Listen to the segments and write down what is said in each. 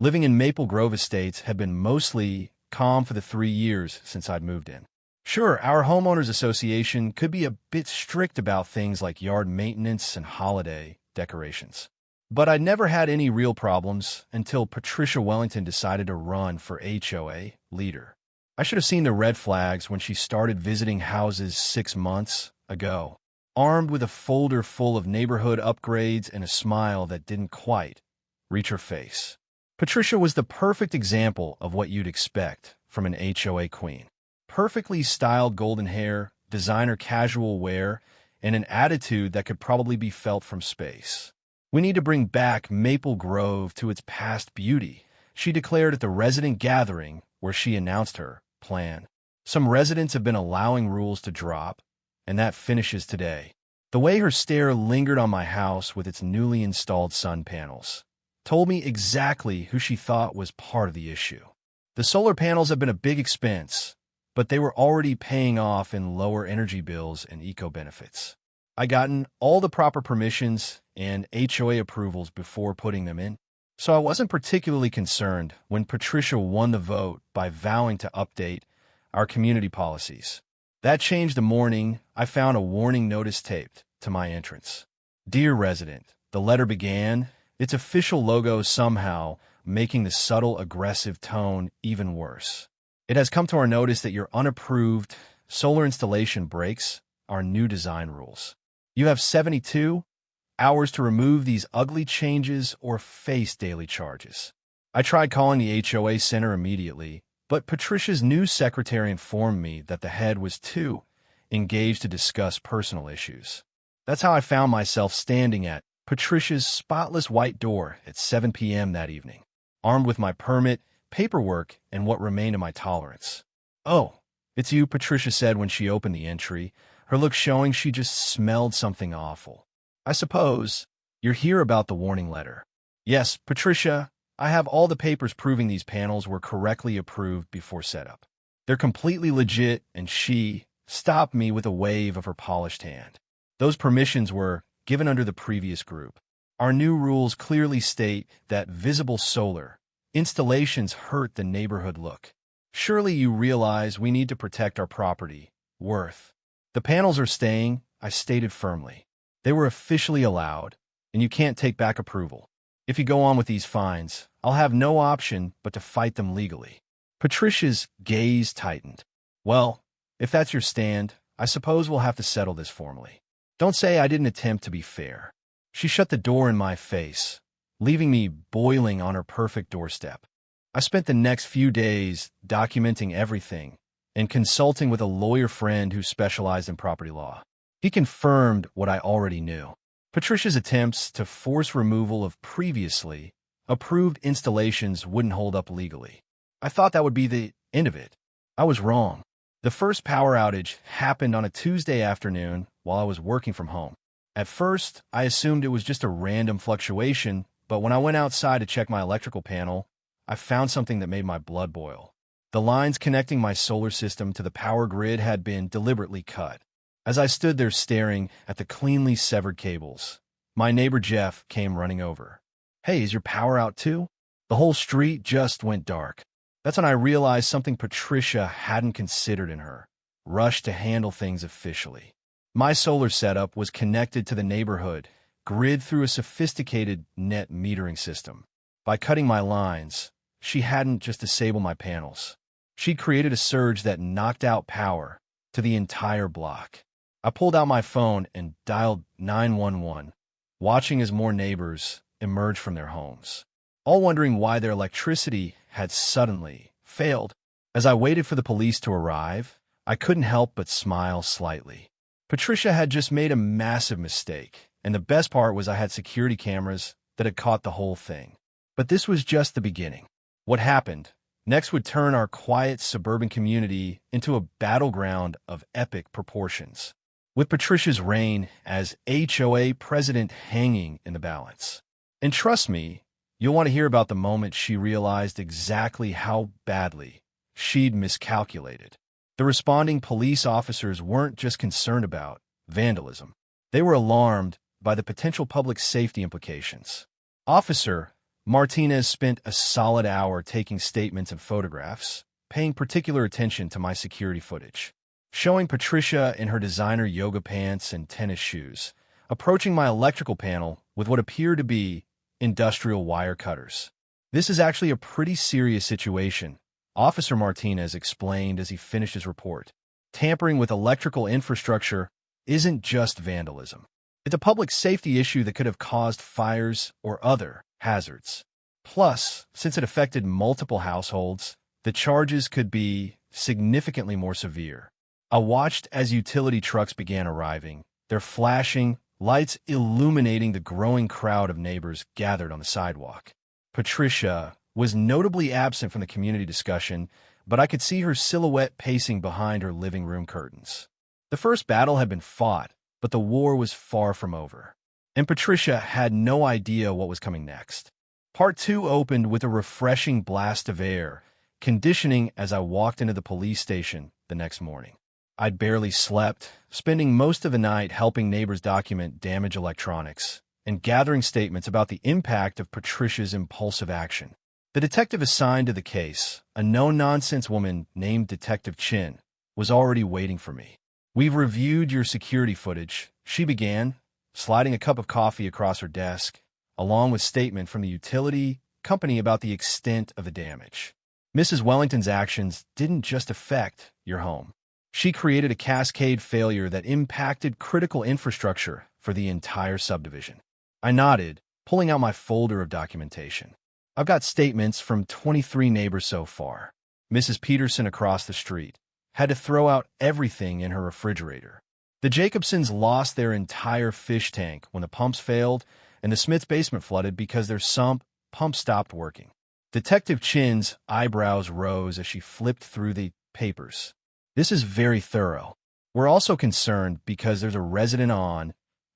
Living in Maple Grove Estates had been mostly calm for the 3 years since I'd moved in. Sure, our homeowners association could be a bit strict about things like yard maintenance and holiday decorations. But I'd never had any real problems until Patricia Wellington decided to run for HOA leader. I should have seen the red flags when she started visiting houses 6 months ago, armed with a folder full of neighborhood upgrades and a smile that didn't quite reach her face. Patricia was the perfect example of what you'd expect from an HOA queen. Perfectly styled golden hair, designer casual wear, and an attitude that could probably be felt from space. "We need to bring back Maple Grove to its past beauty," she declared at the resident gathering where she announced her plan. Some residents have been allowing rules to drop, and that finishes today. The way her stare lingered on my house with its newly installed sun panels told me exactly who she thought was part of the issue. The solar panels have been a big expense, but they were already paying off in lower energy bills and eco-benefits. I gotten all the proper permissions and HOA approvals before putting them in, so I wasn't particularly concerned when Patricia won the vote by vowing to update our community policies. That changed the morning I found a warning notice taped to my entrance. "Dear resident," the letter began, its official logo somehow making the subtle aggressive tone even worse. "It has come to our notice that your unapproved solar installation breaks our new design rules. You have 72 hours to remove these ugly changes or face daily charges." I tried calling the HOA center immediately, but Patricia's new secretary informed me that the head was too engaged to discuss personal issues. That's how I found myself standing at Patricia's spotless white door at 7 p.m. that evening, armed with my permit, paperwork, and what remained of my tolerance. "Oh, it's you," Patricia said when she opened the entry, her look showing she just smelled something awful. "I suppose you're here about the warning letter." "Yes, Patricia, I have all the papers proving these panels were correctly approved before setup. They're completely legit," and she stopped me with a wave of her polished hand. "Those permissions were given under the previous group. Our new rules clearly state that visible solar installations hurt the neighborhood look. Surely you realize we need to protect our property worth." "The panels are staying," I stated firmly. "They were officially allowed, and you can't take back approval. If you go on with these fines, I'll have no option but to fight them legally." Patricia's gaze tightened. "Well, if that's your stand, I suppose we'll have to settle this formally. Don't say I didn't attempt to be fair." She shut the door in my face, leaving me boiling on her perfect doorstep. I spent the next few days documenting everything and consulting with a lawyer friend who specialized in property law. He confirmed what I already knew. Patricia's attempts to force removal of previously approved installations wouldn't hold up legally. I thought that would be the end of it. I was wrong. The first power outage happened on a Tuesday afternoon while I was working from home. At first, I assumed it was just a random fluctuation, but when I went outside to check my electrical panel, I found something that made my blood boil. The lines connecting my solar system to the power grid had been deliberately cut. As I stood there staring at the cleanly severed cables, my neighbor Jeff came running over. "Hey, is your power out too?" The whole street just went dark. That's when I realized something Patricia hadn't considered in her rush to handle things officially. My solar setup was connected to the neighborhood grid through a sophisticated net metering system. By cutting my lines, she hadn't just disabled my panels. She'd created a surge that knocked out power to the entire block. I pulled out my phone and dialed 911, watching as more neighbors emerged from their homes, all wondering why their electricity had suddenly failed. As I waited for the police to arrive, I couldn't help but smile slightly. Patricia had just made a massive mistake, and the best part was I had security cameras that had caught the whole thing. But this was just the beginning. What happened next would turn our quiet suburban community into a battleground of epic proportions, with Patricia's reign as HOA president hanging in the balance. And trust me, you'll want to hear about the moment she realized exactly how badly she'd miscalculated. The responding police officers weren't just concerned about vandalism. They were alarmed by the potential public safety implications. Officer Martinez spent a solid hour taking statements and photographs, paying particular attention to my security footage, showing Patricia in her designer yoga pants and tennis shoes, approaching my electrical panel with what appear to be industrial wire cutters. "This is actually a pretty serious situation," Officer Martinez explained as he finished his report. "Tampering with electrical infrastructure isn't just vandalism. It's a public safety issue that could have caused fires or other hazards. Plus, since it affected multiple households, the charges could be significantly more severe." I watched as utility trucks began arriving, their flashing lights illuminating the growing crowd of neighbors gathered on the sidewalk. Patricia was notably absent from the community discussion, but I could see her silhouette pacing behind her living room curtains. The first battle had been fought, but the war was far from over, and Patricia had no idea what was coming next. Part 2 opened with a refreshing blast of air, conditioning as I walked into the police station the next morning. I'd barely slept, spending most of the night helping neighbors document damaged electronics and gathering statements about the impact of Patricia's impulsive action. The detective assigned to the case, a no-nonsense woman named Detective Chin, was already waiting for me. "We've reviewed your security footage," she began, sliding a cup of coffee across her desk, along with statement from the utility company about the extent of the damage. "Mrs. Wellington's actions didn't just affect your home. She created a cascade failure that impacted critical infrastructure for the entire subdivision." I nodded, pulling out my folder of documentation. "I've got statements from 23 neighbors so far. Mrs. Peterson across the street had to throw out everything in her refrigerator. The Jacobsons lost their entire fish tank when the pumps failed, and the Smiths' basement flooded because their sump pump stopped working." Detective Chin's eyebrows rose as she flipped through the papers. "This is very thorough. We're also concerned because there's a resident on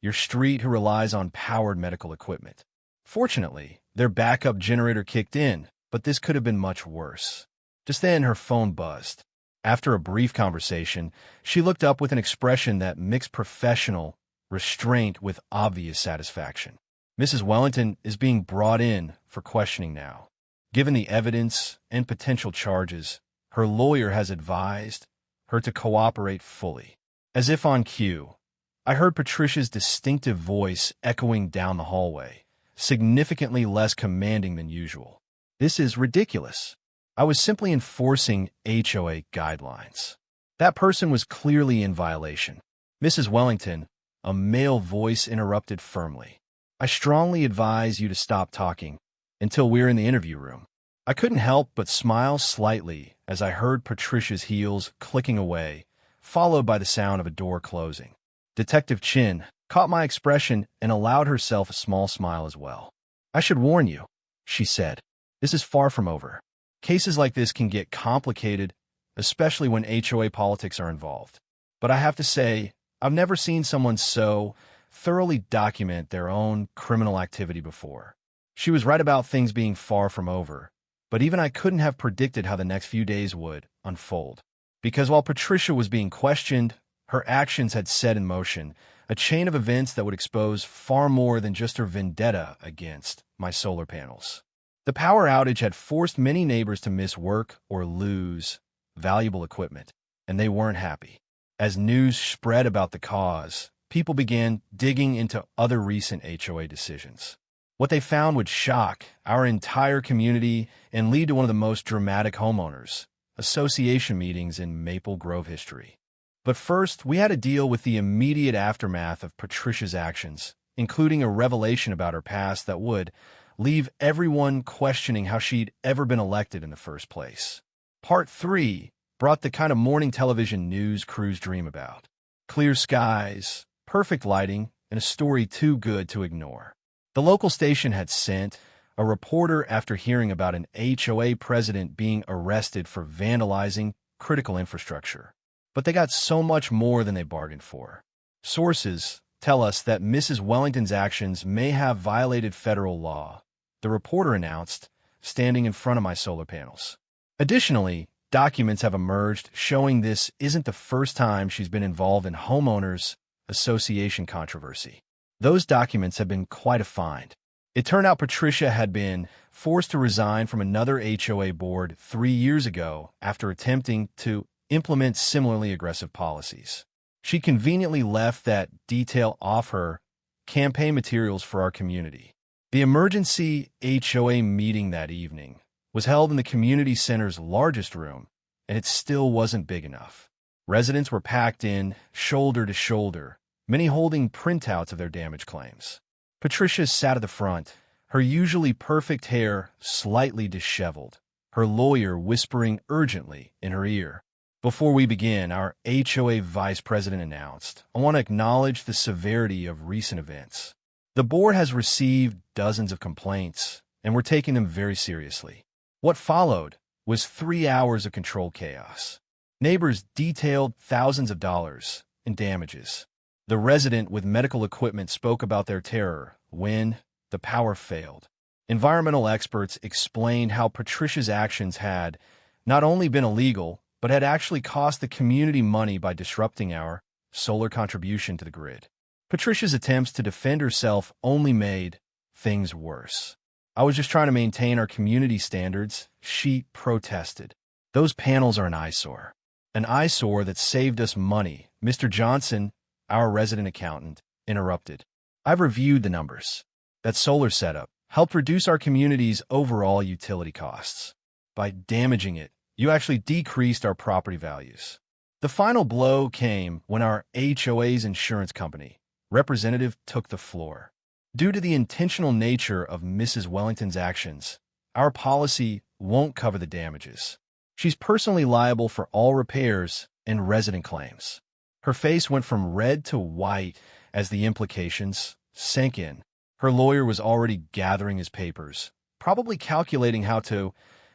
your street who relies on powered medical equipment. Fortunately, their backup generator kicked in, but this could have been much worse." Just then, her phone buzzed. After a brief conversation, she looked up with an expression that mixed professional restraint with obvious satisfaction. "Mrs. Wellington is being brought in for questioning now. Given the evidence and potential charges, her lawyer has advised her to cooperate fully." As if on cue, I heard Patricia's distinctive voice echoing down the hallway, significantly less commanding than usual. "This is ridiculous. I was simply enforcing HOA guidelines." That person was clearly in violation. "Mrs. Wellington," a male voice interrupted firmly, "I strongly advise you to stop talking until we're in the interview room." I couldn't help but smile slightly as I heard Patricia's heels clicking away, followed by the sound of a door closing. Detective Chin caught my expression and allowed herself a small smile as well. "I should warn you," she said, "this is far from over. Cases like this can get complicated, especially when HOA politics are involved. But I have to say, I've never seen someone so thoroughly document their own criminal activity before." She was right about things being far from over, but even I couldn't have predicted how the next few days would unfold. Because while Patricia was being questioned, her actions had set in motion a chain of events that would expose far more than just her vendetta against my solar panels. The power outage had forced many neighbors to miss work or lose valuable equipment, and they weren't happy. As news spread about the cause, people began digging into other recent HOA decisions. What they found would shock our entire community and lead to one of the most dramatic homeowners association meetings in Maple Grove history. But first, we had to deal with the immediate aftermath of Patricia's actions, including a revelation about her past that would leave everyone questioning how she'd ever been elected in the first place. Part 3 brought the kind of morning television news crews dream about. Clear skies, perfect lighting, and a story too good to ignore. The local station had sent a reporter after hearing about an HOA president being arrested for vandalizing critical infrastructure. But they got so much more than they bargained for. Sources tell us that Mrs. Wellington's actions may have violated federal law, the reporter announced, standing in front of my solar panels. Additionally, documents have emerged showing this isn't the first time she's been involved in homeowners association controversy. Those documents have been quite a find. It turned out Patricia had been forced to resign from another HOA board 3 years ago after attempting to implement similarly aggressive policies. She conveniently left that detail off her campaign materials for our community. The emergency HOA meeting that evening was held in the community center's largest room, and it still wasn't big enough. Residents were packed in, shoulder to shoulder, many holding printouts of their damage claims. Patricia sat at the front, her usually perfect hair slightly disheveled, her lawyer whispering urgently in her ear. Before we begin, our HOA vice president announced, I want to acknowledge the severity of recent events. The board has received dozens of complaints, and we're taking them very seriously. What followed was 3 hours of controlled chaos. Neighbors detailed thousands of dollars in damages. The resident with medical equipment spoke about their terror when the power failed. Environmental experts explained how Patricia's actions had not only been illegal, but had actually cost the community money by disrupting our solar contribution to the grid. Patricia's attempts to defend herself only made things worse. I was just trying to maintain our community standards, she protested. Those panels are an eyesore. An eyesore that saved us money, Mr. Johnson, our resident accountant, interrupted. I've reviewed the numbers. That solar setup helped reduce our community's overall utility costs. By damaging it, you actually decreased our property values. The final blow came when our HOA's insurance company representative took the floor. Due to the intentional nature of Mrs. Wellington's actions, our policy won't cover the damages. She's personally liable for all repairs and resident claims. Her face went from red to white as the implications sank in. Her lawyer was already gathering his papers, probably calculating how to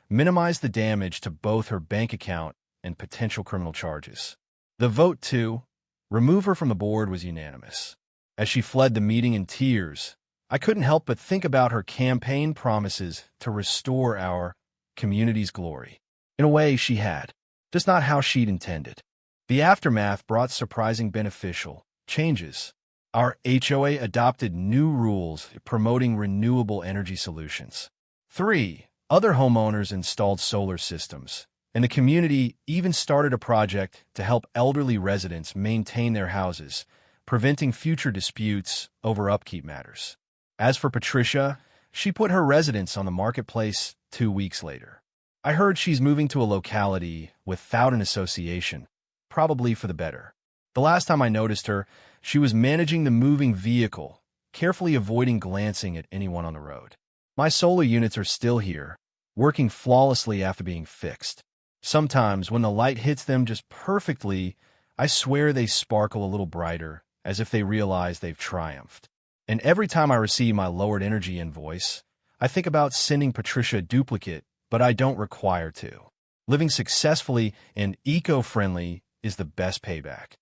minimize the damage to both her bank account and potential criminal charges. The vote to remove her from the board was unanimous. As she fled the meeting in tears, I couldn't help but think about her campaign promises to restore our community's glory. In a way, she had, just not how she'd intended. The aftermath brought surprising beneficial changes. Our HOA adopted new rules promoting renewable energy solutions. 3 other homeowners installed solar systems, and the community even started a project to help elderly residents maintain their houses, preventing future disputes over upkeep matters. As for Patricia, she put her residence on the marketplace 2 weeks later. I heard she's moving to a locality without an association, probably for the better. The last time I noticed her, she was managing the moving vehicle, carefully avoiding glancing at anyone on the road. My solar units are still here, working flawlessly after being fixed. Sometimes, when the light hits them just perfectly, I swear they sparkle a little brighter, as if they realize they've triumphed. And every time I receive my lowered energy invoice, I think about sending Patricia a duplicate, but I don't require to. Living successfully and eco-friendly is the best payback.